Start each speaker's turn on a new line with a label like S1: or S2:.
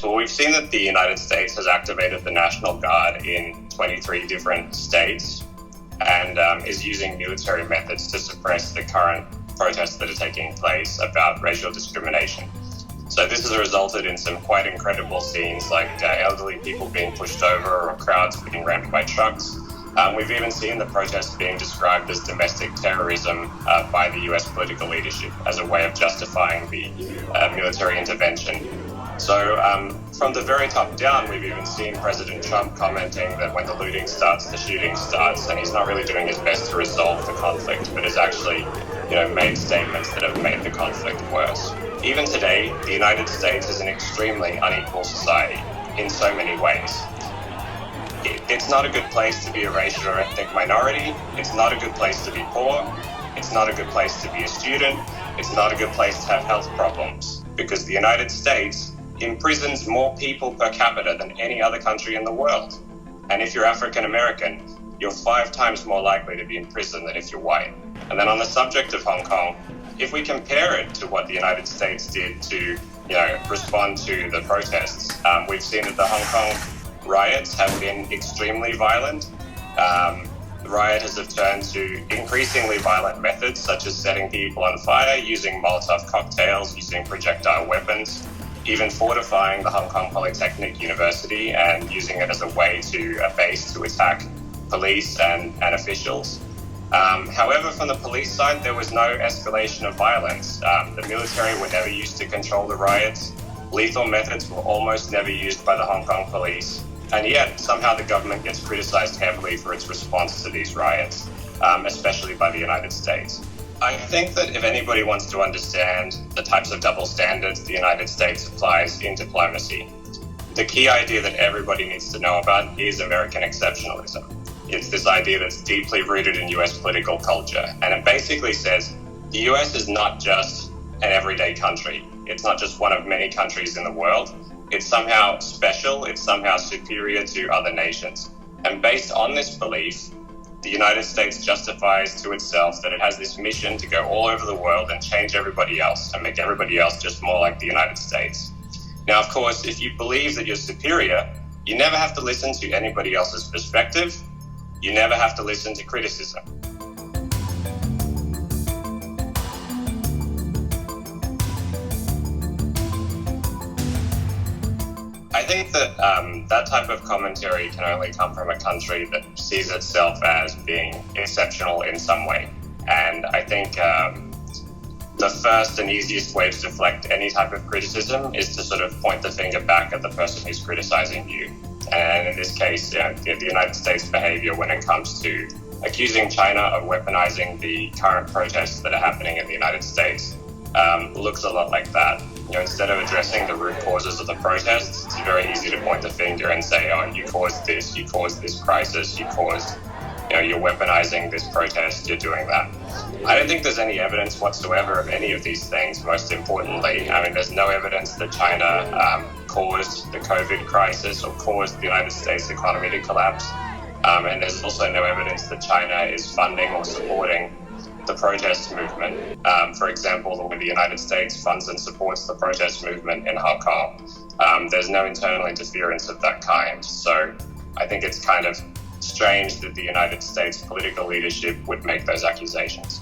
S1: Well, we've seen that the United States has activated the National Guard in 23 different states and is using military methods to suppress the current protests that are taking place about racial discrimination. So this has resulted in some quite incredible scenes like elderly people being pushed over or crowds being rammed by trucks. We've even seen the protests being described as domestic terrorism by the US political leadership as a way of justifying the military intervention. So from the very top down, we've even seen President Trump commenting that when the looting starts, the shooting starts, and he's not really doing his best to resolve the conflict, but has actually made statements that have made the conflict worse. Even today, the United States is an extremely unequal society in so many ways. It's not a good place to be a racial or ethnic minority. It's not a good place to be poor. It's not a good place to be a student. It's not a good place to have health problems, because the United States imprisons more people per capita than any other country in the world. And if you're African American, you're 5 times more likely to be in prison than if you're white. And then on the subject of Hong Kong, if we compare it to what the United States did to respond to the protests, we've seen that the Hong Kong riots have been extremely violent. The rioters have turned to increasingly violent methods, such as setting people on fire, using Molotov cocktails, using projectile weapons, even fortifying the Hong Kong Polytechnic University and using it as a base to attack police and officials. However, from the police side, there was no escalation of violence. The military were never used to control the riots. Lethal methods were almost never used by the Hong Kong police. And yet, somehow the government gets criticized heavily for its response to these riots, especially by the United States. I think that if anybody wants to understand the types of double standards the United States applies in diplomacy, the key idea that everybody needs to know about is American exceptionalism. It's this idea that's deeply rooted in US political culture. And it basically says the US is not just an everyday country. It's not just one of many countries in the world. It's somehow special. It's somehow superior to other nations. And based on this belief, the United States justifies to itself that it has this mission to go all over the world and change everybody else and make everybody else just more like the United States. Now, of course, if you believe that you're superior, you never have to listen to anybody else's perspective. You never have to listen to criticism. I think that that type of commentary can only come from a country that sees itself as being exceptional in some way. And I think the first and easiest way to deflect any type of criticism is to sort of point the finger back at the person who's criticizing you. And in this case, the United States behavior when it comes to accusing China of weaponizing the current protests that are happening in the United States looks a lot like that. Instead of addressing the root causes of the protests, it's very easy to point the finger and say, oh, you caused this crisis, you're weaponizing this protest, you're doing that. I don't think there's any evidence whatsoever of any of these things, most importantly. There's no evidence that China caused the COVID crisis or caused the United States economy to collapse. And there's also no evidence that China is funding or supporting the protest movement. For example, the way the United States funds and supports the protest movement in Hong Kong. There's no internal interference of that kind. So I think it's kind of strange that the United States political leadership would make those accusations.